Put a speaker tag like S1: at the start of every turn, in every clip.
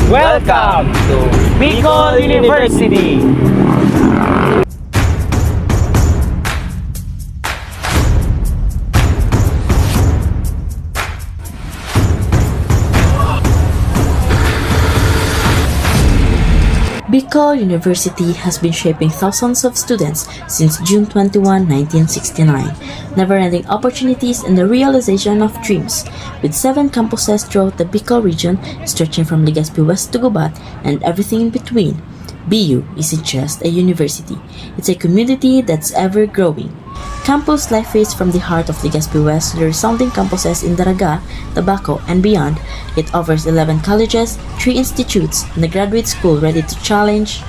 S1: Welcome to Bicol University!
S2: Bicol University has been shaping thousands of students since June 21, 1969, never-ending opportunities and the realization of dreams, with 7 campuses throughout the Bicol region stretching from Legazpi West to Gubat and everything in between. BU isn't just a university, it's a community that's ever-growing. Campus life fades from the heart of Legazpi West to the resounding campuses in Daraga, Tabaco, and beyond. It offers 11 colleges, 3 institutes, and a graduate school ready to challenge,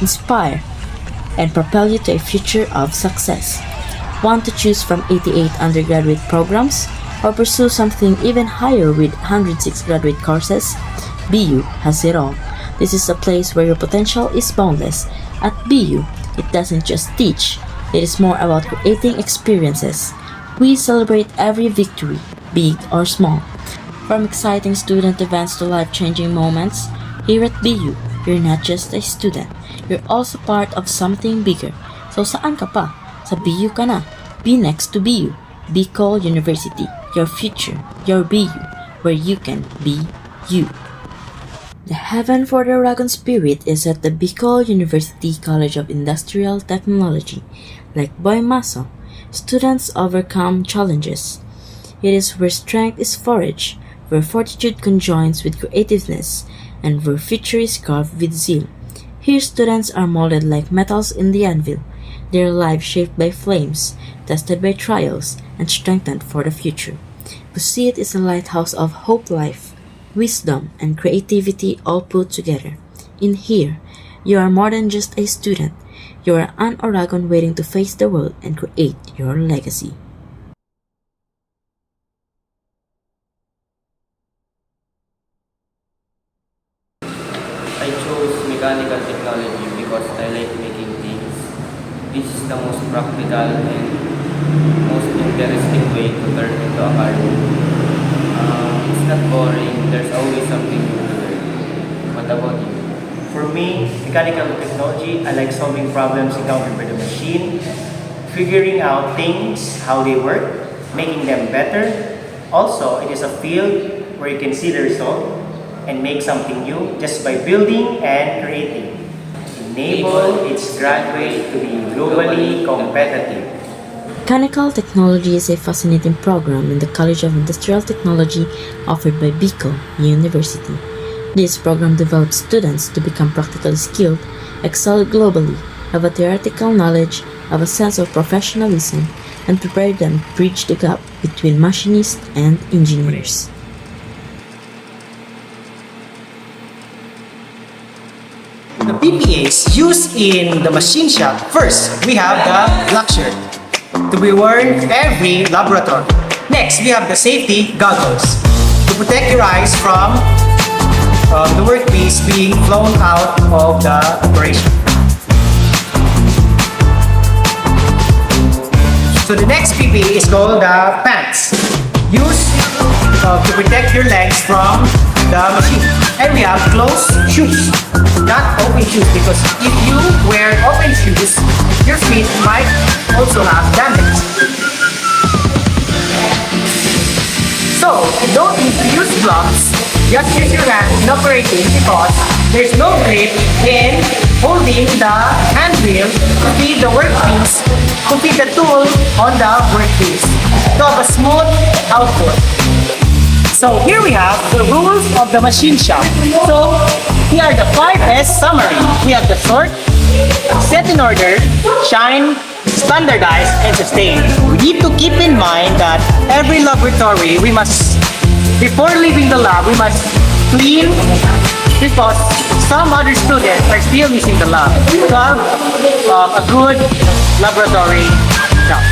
S2: inspire, and propel you to a future of success. Want to choose from 88 undergraduate programs or pursue something even higher with 106 graduate courses? BU has it all. This is a place where your potential is boundless. At BU, it doesn't just teach. It is more about creating experiences. We celebrate every victory, big or small. From exciting student events to life-changing moments, here at BU, you're not just a student. You're also part of something bigger. So saan ka pa? Sa BU ka na. Be next to BU. Bicol University. Your future. Your BU. Where you can be you. The heaven for the Dragon Spirit is at the Bicol University College of Industrial Technology. Like Boy Maso, students overcome challenges. It is where strength is forged, where fortitude conjoins with creativeness, and where future is carved with zeal. Here students are molded like metals in the anvil, their lives shaped by flames, tested by trials, and strengthened for the future. Busit is a lighthouse of hope life, wisdom, and creativity all put together. In here, you are more than just a student. You are an Oragon waiting to face the world and create your legacy.
S3: I chose mechanical technology because I like making things. This is the most practical and most interesting way to turn into a career. It's not boring, there's always something new to learn. What about you?
S1: For me, mechanical technology, I like solving problems encountered by the machine, figuring out things, how they work, making them better. Also, it is a field where you can see the result and make something new just by building and creating. Enable its graduates to be globally competitive.
S2: Mechanical Technology is a fascinating program in the College of Industrial Technology offered by Bicol University. This program develops students to become practically skilled, excel globally, have a theoretical knowledge, have a sense of professionalism, and prepare them to bridge the gap between machinists and engineers.
S4: The PPAs used in the machine shop. First, we have the black shirt to be worn every laboratory. Next, we have the safety goggles to protect your eyes from the workpiece being flown out of the operation. So the next PPE is called the pants, used to protect your legs from the machine. And we have closed shoes, not open shoes, because if you wear open shoes, your feet might also have damage. So, you don't need to use gloves, just use your hand in operating because there's no grip in holding the handwheel to feed the workpiece, to feed the tool on the workpiece, to have a smooth output. So here we have the rules of the machine shop. So here are the 5S summary. We have the sort, set in order, shine, standardize, and sustain. We need to keep in mind that every laboratory, before leaving the lab, we must clean because some other students are still using the lab to have a good laboratory shop.